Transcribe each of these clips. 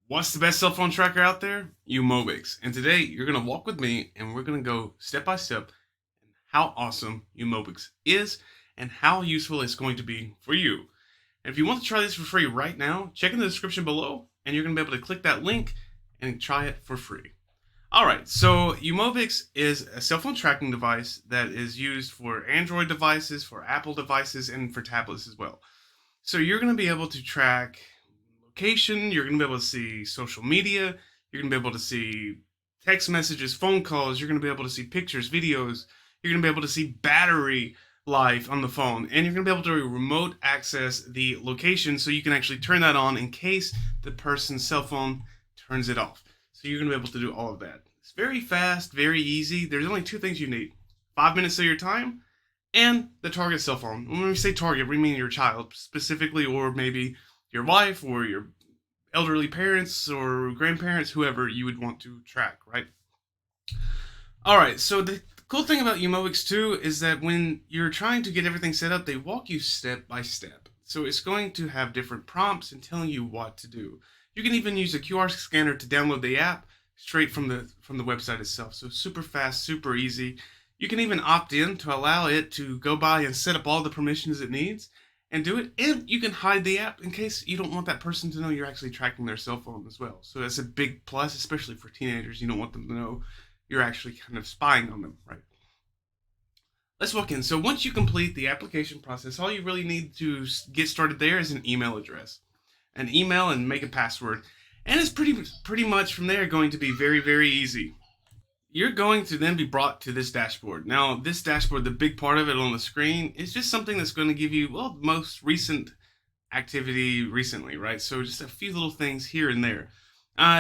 What's the best cell phone tracker out there? uMobix. And today you're going to walk with me and we're going to go step by step in how awesome uMobix is and how useful it's going to be for you. And if you want to try this for free right now, check in the description below and you're going to be able to click that link and try it for free. Alright, so uMobix is a cell phone tracking device that is used for Android devices, for Apple devices, and for tablets as well. So you're going to be able to track location, you're going to be able to see social media, you're going to be able to see text messages, phone calls, you're going to be able to see pictures, videos, you're going to be able to see battery life on the phone, and you're going to be able to remote access the location so you can actually turn that on in case the person's cell phone turns it off. So you're going to be able to do all of that. It's very fast, very easy. There's only two things you need: 5 minutes of your time and the target cell phone. When we say target, we mean your child specifically, or maybe your wife or your elderly parents or grandparents, whoever you would want to track, right? Alright, so the cool thing about uMobix too is that when you're trying to get everything set up, they walk you step by step. So it's going to have different prompts and telling you what to do. You can even use a QR scanner to download the app straight from the website itself. So super fast, super easy. You can even opt in to allow it to go by and set up all the permissions it needs and do it. And you can hide the app in case you don't want that person to know you're actually tracking their cell phone as well. So that's a big plus, especially for teenagers. You don't want them to know you're actually kind of spying on them, right? Let's walk in. So once you complete the application process, all you really need to get started there is an email address. An email and make a password. And it's pretty much from there going to be very, very easy. You're going to then be brought to this dashboard. Now, this dashboard, the big part of it on the screen, is just something that's going to give you, well, the most recent activity recently, right? So just a few little things here and there.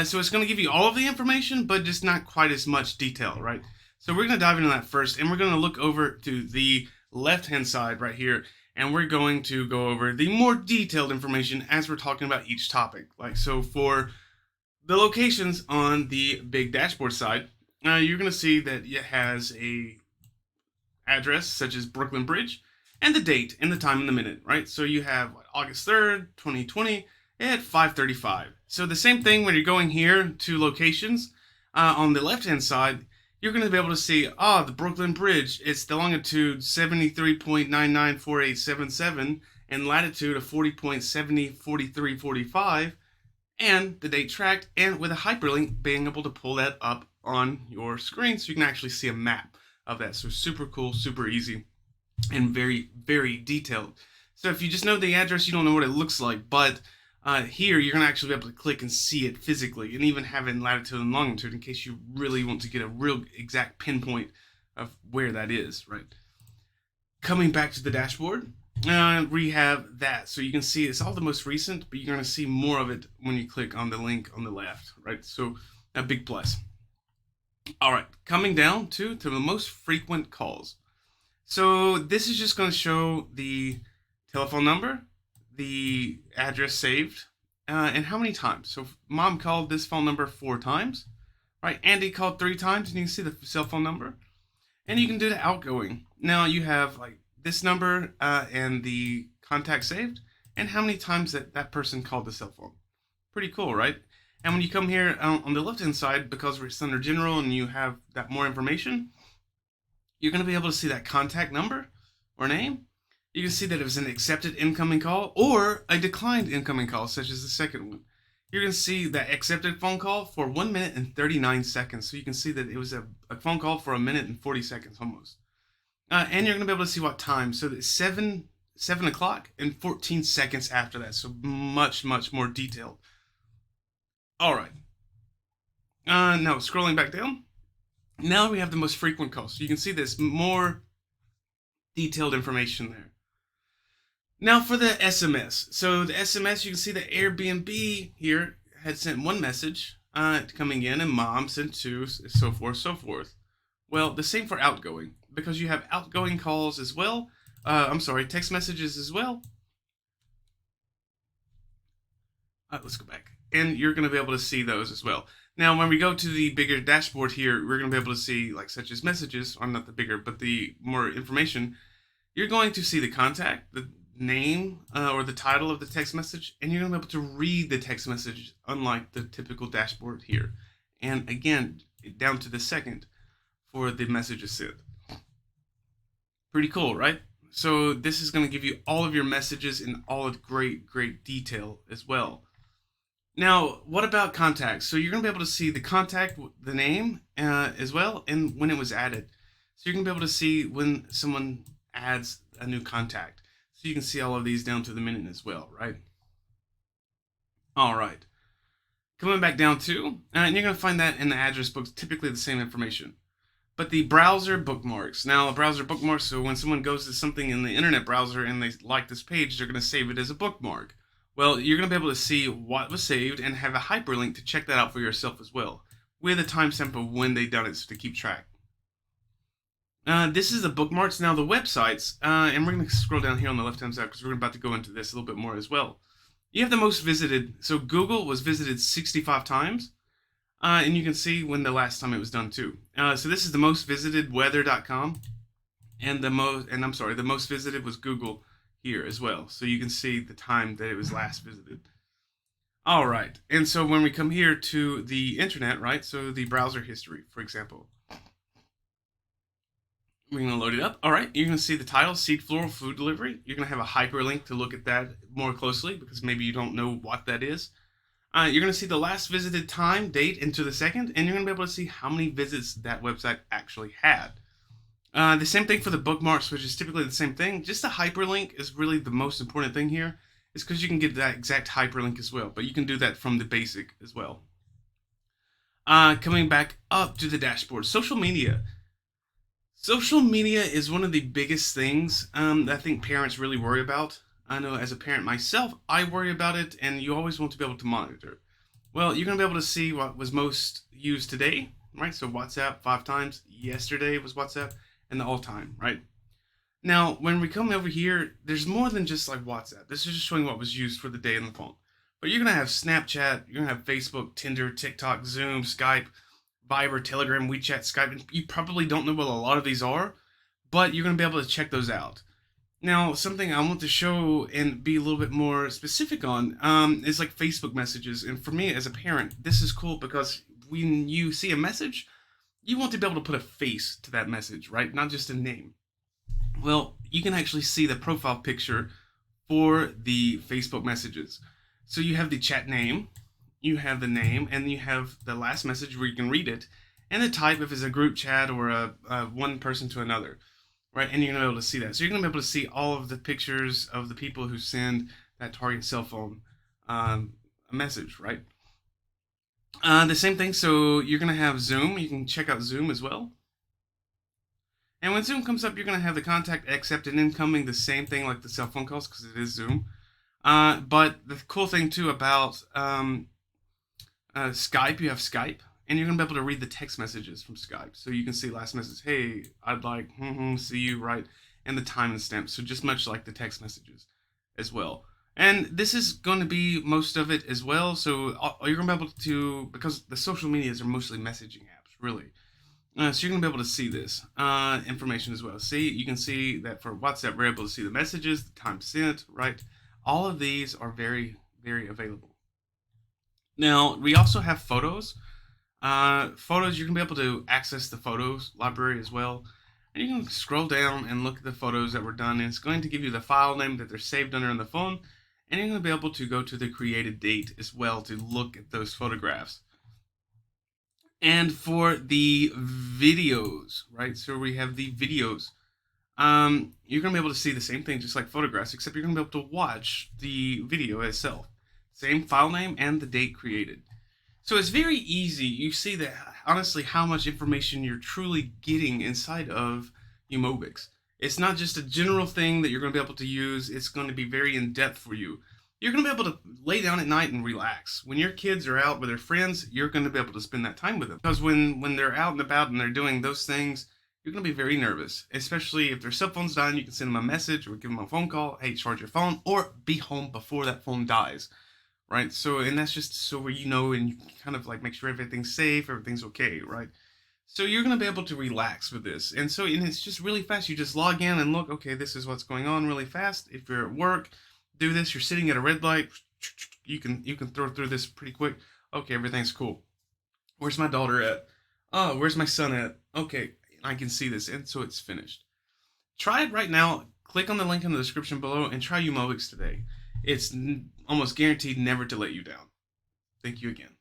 So it's going to give you all of the information, but just not quite as much detail, right? So we're going to dive into that first, and we're going to look over to the left-hand side right here, and we're going to go over the more detailed information as we're talking about each topic. Like, so for the locations on the big dashboard side, you're going to see that it has a address such as Brooklyn Bridge and the date and the time and the minute, right? So you have August 3rd, 2020 at 5:35. So the same thing when you're going here to locations on the left-hand side, you're going to be able to see, the Brooklyn Bridge, it's the longitude 73.994877 and latitude of 40.704345, and the date tracked, and with a hyperlink being able to pull that up on your screen so you can actually see a map of that. So super cool, super easy, and very, very detailed. So if you just know the address, you don't know what it looks like, but here you're going to actually be able to click and see it physically, and even have it in latitude and longitude in case you really want to get a real exact pinpoint of where that is, right? Coming back to the dashboard, we have that. So you can see it's all the most recent, but you're going to see more of it when you click on the link on the left, right? So a big plus. All right, coming down to the most frequent calls. So this is just going to show the telephone number, the address saved, and how many times. So mom called this phone number 4 times, right? Andy called 3 times, and you can see the cell phone number. And you can do the outgoing. Now you have like this number and the contact saved, and how many times that person called the cell phone. Pretty cool, right? And when you come here on the left-hand side, because we're under general and you have that more information, you're going to be able to see that contact number or name. You can see that it was an accepted incoming call or a declined incoming call, such as the second one. You're going to see that accepted phone call for 1 minute and 39 seconds. So you can see that it was a phone call for 1 minute and 40 seconds almost. And you're going to be able to see what time. So it's 7 o'clock and 14 seconds after that. So much, much more detailed. All right. Now scrolling back down. Now we have the most frequent calls. So you can see this more detailed information there. Now for the SMS. So the SMS, you can see that Airbnb here had sent 1 message coming in, and mom sent 2, so forth, so forth. Well, the same for outgoing, because you have outgoing calls as well. Text messages as well. Let's go back. And you're going to be able to see those as well. Now, when we go to the bigger dashboard here, we're going to be able to see, like, such as messages, or not the bigger, but the more information. You're going to see the contact, name or the title of the text message, and you're going to be able to read the text message, unlike the typical dashboard here. And again, down to the second for the messages sent. Pretty cool, right? So this is going to give you all of your messages in all of great detail as well. Now, what about contacts? So you're going to be able to see the contact, the name as well, and when it was added. So you're going to be able to see when someone adds a new contact. So you can see all of these down to the minute as well, right? All right. Coming back down to, and you're going to find that in the address books, typically the same information. But the browser bookmarks. Now, a browser bookmark, so when someone goes to something in the internet browser and they like this page, they're going to save it as a bookmark. Well, you're going to be able to see what was saved and have a hyperlink to check that out for yourself as well, with a timestamp of when they done it so to keep track. This is the bookmarks. Now, the websites, and we're going to scroll down here on the left-hand side because we're about to go into this a little bit more as well. You have the most visited. So Google was visited 65 times. And you can see when the last time it was done too. So this is the most visited weather.com, and the most visited was Google here as well. So you can see the time that it was last visited. All right, and so when we come here to the internet, right? So the browser history, for example, we're gonna load it up. All right, you're gonna see the title, Seed Floral Food Delivery. You're gonna have a hyperlink to look at that more closely because maybe you don't know what that is. You're going to see the last visited time, date, and to the second, and you're going to be able to see how many visits that website actually had. The same thing for the bookmarks, which is typically the same thing. Just the hyperlink is really the most important thing here. It's because you can get that exact hyperlink as well, but you can do that from the basic as well. Coming back up to the dashboard, social media. Social media is one of the biggest things that I think parents really worry about. I know as a parent myself, I worry about it, and you always want to be able to monitor. Well, you're going to be able to see what was most used today, right? So WhatsApp 5 times. Yesterday was WhatsApp, and the all-time, right? Now, when we come over here, there's more than just like WhatsApp. This is just showing what was used for the day on the phone. But you're going to have Snapchat, you're going to have Facebook, Tinder, TikTok, Zoom, Skype, Viber, Telegram, WeChat, Skype. And you probably don't know what a lot of these are, but you're going to be able to check those out. Now, something I want to show and be a little bit more specific on is like Facebook messages. And for me as a parent, this is cool because when you see a message, you want to be able to put a face to that message, right? Not just a name. Well, you can actually see the profile picture for the Facebook messages. So you have the chat name, you have the name, and you have the last message where you can read it, and the type if it's a group chat or a one person to another. Right, and you're going to be able to see that. So you're going to be able to see all of the pictures of the people who send that target cell phone a message, right? The same thing, so you're going to have Zoom. You can check out Zoom as well. And when Zoom comes up, you're going to have the contact accept and incoming, the same thing like the cell phone calls because it is Zoom. But the cool thing too about Skype, you have Skype. And you're going to be able to read the text messages from Skype. So you can see last message, hey, I'd like, see you, right? And the time and stamp. So just much like the text messages as well. And this is going to be most of it as well. So you're going to be able to, because the social medias are mostly messaging apps, really. So you're going to be able to see this information as well. See, you can see that for WhatsApp, we're able to see the messages, the time sent, right? All of these are very, very available. Now, we also have photos. Photos, you're going to be able to access the photos library as well. And you can scroll down and look at the photos that were done. And it's going to give you the file name that they're saved under on the phone. And you're going to be able to go to the created date as well to look at those photographs. And for the videos, right? So we have the videos. You're going to be able to see the same thing just like photographs, except you're going to be able to watch the video itself. Same file name and the date created. So it's very easy. You see that, honestly, how much information you're truly getting inside of uMobix. It's not just a general thing that you're going to be able to use. It's going to be very in-depth for you. You're going to be able to lay down at night and relax. When your kids are out with their friends, you're going to be able to spend that time with them. Because when they're out and about and they're doing those things, you're going to be very nervous. Especially if their cell phone's dying, you can send them a message or give them a phone call. Hey, charge your phone, or be home before that phone dies. Right, so, and that's just so where you know, and you kind of like make sure everything's safe, everything's okay, right? So you're going to be able to relax with this. And it's just really fast. You just log in and look, okay, this is what's going on really fast. If you're at work, do this. You're sitting at a red light, you can throw through this pretty quick. Okay, everything's cool. Where's my daughter at? Oh, where's my son at? Okay, I can see this. And so it's finished. Try it right now. Click on the link in the description below and try uMobix today. It's almost guaranteed never to let you down. Thank you again.